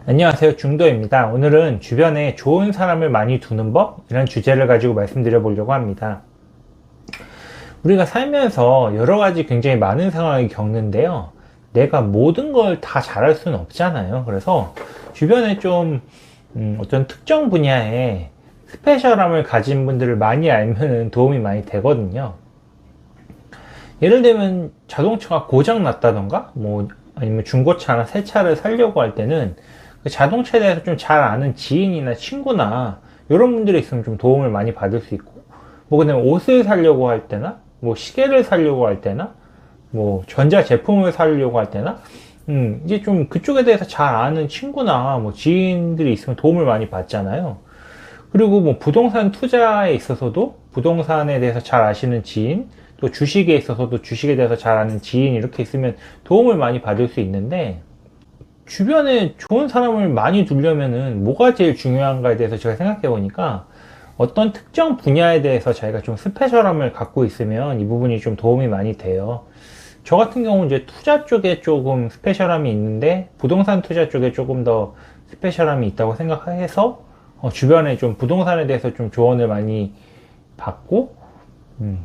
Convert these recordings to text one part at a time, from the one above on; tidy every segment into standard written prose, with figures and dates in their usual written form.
안녕하세요, 중도입니다. 오늘은 주변에 좋은 사람을 많이 두는 법? 이런 주제를 가지고 말씀드려 보려고 합니다. 우리가 살면서 여러 가지 굉장히 많은 상황을 겪는데요. 내가 모든 걸 다 잘할 수는 없잖아요. 그래서 주변에 좀 어떤 특정 분야에 스페셜함을 가진 분들을 많이 알면 도움이 많이 되거든요. 예를 들면 자동차가 고장 났다던가 아니면 중고차나 새 차를 사려고 할 때는 그 자동차에 대해서 좀 잘 아는 지인이나 친구나 이런 분들이 있으면 좀 도움을 많이 받을 수 있고, 그다음에 옷을 사려고 할 때나 시계를 사려고 할 때나 전자 제품을 사려고 할 때나 이제 좀 그쪽에 대해서 잘 아는 친구나 지인들이 있으면 도움을 많이 받잖아요. 그리고 부동산 투자에 있어서도 부동산에 대해서 잘 아시는 지인, 또 주식에 있어서도 주식에 대해서 잘 아는 지인, 이렇게 있으면 도움을 많이 받을 수 있는데, 주변에 좋은 사람을 많이 두려면은 뭐가 제일 중요한가에 대해서 제가 생각해 보니까, 어떤 특정 분야에 대해서 자기가 좀 스페셜함을 갖고 있으면 이 부분이 좀 도움이 많이 돼요. 저 같은 경우는 이제 투자 쪽에 조금 스페셜함이 있는데, 부동산 투자 쪽에 조금 더 스페셜함이 있다고 생각해서 주변에 좀 부동산에 대해서 좀 조언을 많이 받고,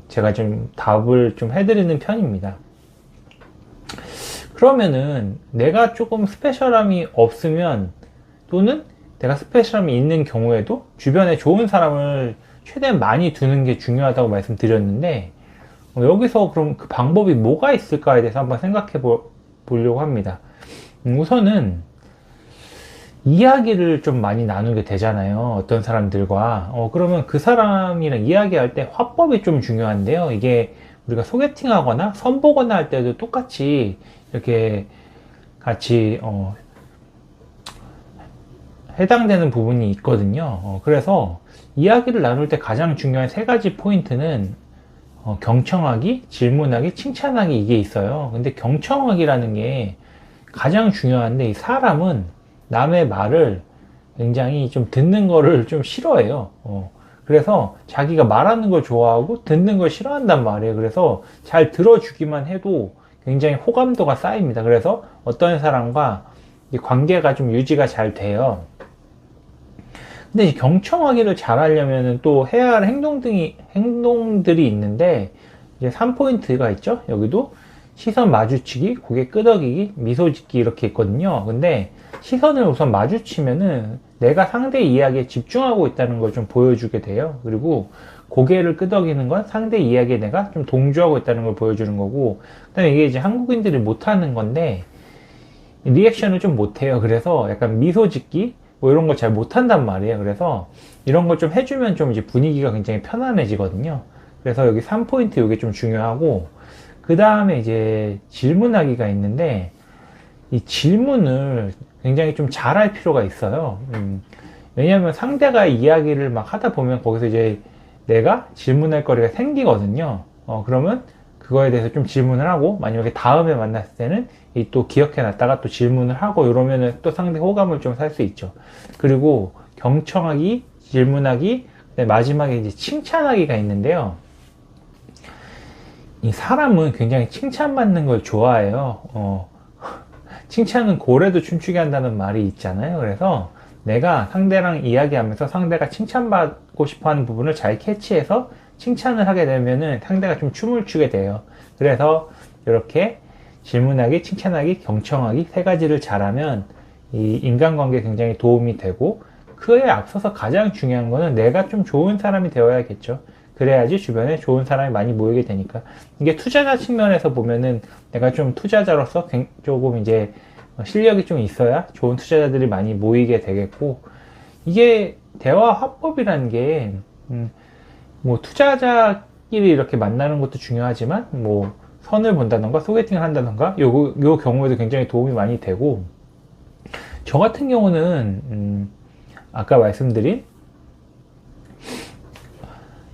제가 좀 답을 좀 해드리는 편입니다. 그러면은 내가 조금 스페셜함이 없으면, 또는 내가 스페셜함이 있는 경우에도 주변에 좋은 사람을 최대한 많이 두는 게 중요하다고 말씀드렸는데, 여기서 그럼 그 방법이 뭐가 있을까에 대해서 한번 생각해 보려고 합니다. 우선은 이야기를 좀 많이 나누게 되잖아요, 어떤 사람들과. 그러면 그 사람이랑 이야기할 때 화법이 좀 중요한데요. 이게 우리가 소개팅 하거나 선보거나 할 때도 똑같이 이렇게 같이 해당되는 부분이 있거든요. 그래서 이야기를 나눌 때 가장 중요한 세 가지 포인트는 경청하기, 질문하기, 칭찬하기, 이게 있어요. 근데 경청하기라는 게 가장 중요한데, 이 사람은 남의 말을 굉장히 좀 듣는 거를 좀 싫어해요. 그래서 자기가 말하는 걸 좋아하고 듣는 걸 싫어한단 말이에요. 그래서 잘 들어주기만 해도 굉장히 호감도가 쌓입니다. 그래서 어떤 사람과 관계가 좀 유지가 잘 돼요. 근데 경청하기를 잘 하려면 또 해야 할 행동들이 있는데, 이제 3포인트가 있죠. 여기도 시선 마주치기, 고개 끄덕이기, 미소 짓기, 이렇게 있거든요. 근데 시선을 우선 마주치면은 내가 상대 이야기에 집중하고 있다는 걸 좀 보여주게 돼요. 그리고 고개를 끄덕이는 건 상대 이야기에 내가 좀 동조하고 있다는 걸 보여주는 거고, 그다음에 이게 이제 한국인들이 못하는 건데, 리액션을 좀 못해요. 그래서 약간 미소 짓기 이런 걸 잘 못한단 말이에요. 그래서 이런 걸 좀 해주면 좀 이제 분위기가 굉장히 편안해지거든요. 그래서 여기 3포인트 이게 좀 중요하고, 그 다음에 이제 질문하기가 있는데, 이 질문을 굉장히 좀 잘할 필요가 있어요. 왜냐하면 상대가 이야기를 막 하다 보면 거기서 이제 내가 질문할 거리가 생기거든요. 그러면 그거에 대해서 좀 질문을 하고, 만약에 다음에 만났을 때는 또 기억해 놨다가 또 질문을 하고, 이러면은 또 상대 호감을 좀 살 수 있죠. 그리고 경청하기, 질문하기, 마지막에 이제 칭찬하기가 있는데요. 이 사람은 굉장히 칭찬받는 걸 좋아해요. 칭찬은 고래도 춤추게 한다는 말이 있잖아요. 그래서 내가 상대랑 이야기하면서 상대가 칭찬받고 싶어 하는 부분을 잘 캐치해서 칭찬을 하게 되면은 상대가 좀 춤을 추게 돼요. 그래서 이렇게 질문하기, 칭찬하기, 경청하기 세 가지를 잘하면 이 인간관계에 굉장히 도움이 되고, 그에 앞서서 가장 중요한 거는 내가 좀 좋은 사람이 되어야겠죠. 그래야지 주변에 좋은 사람이 많이 모이게 되니까. 이게 투자자 측면에서 보면은 내가 좀 투자자로서 조금 이제 실력이 좀 있어야 좋은 투자자들이 많이 모이게 되겠고, 이게 대화 화법이라는 게 투자자끼리 이렇게 만나는 것도 중요하지만 선을 본다던가 소개팅을 한다던가 요 경우에도 굉장히 도움이 많이 되고, 저 같은 경우는 아까 말씀드린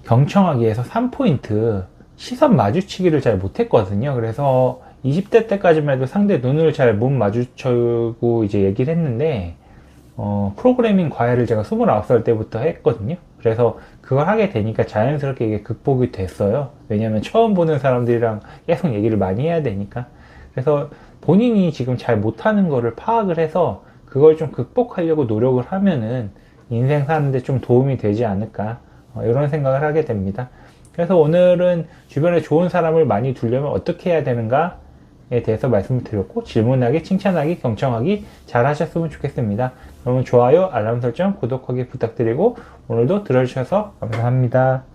경청하기에서 3포인트 시선 마주치기를 잘 못했거든요. 그래서 20대 때까지만 해도 상대 눈을 잘 못 마주치고 이제 얘기를 했는데, 프로그래밍 과외를 제가 29살 때부터 했거든요. 그래서 그걸 하게 되니까 자연스럽게 이게 극복이 됐어요. 왜냐면 처음 보는 사람들이랑 계속 얘기를 많이 해야 되니까. 그래서 본인이 지금 잘 못하는 거를 파악을 해서 그걸 좀 극복하려고 노력을 하면은 인생 사는데 좀 도움이 되지 않을까, 이런 생각을 하게 됩니다. 그래서 오늘은 주변에 좋은 사람을 많이 두려면 어떻게 해야 되는가에 대해서 말씀을 드렸고, 질문하기, 칭찬하기, 경청하기 잘 하셨으면 좋겠습니다. 여러분 좋아요, 알람 설정, 구독하기 부탁드리고 오늘도 들어주셔서 감사합니다.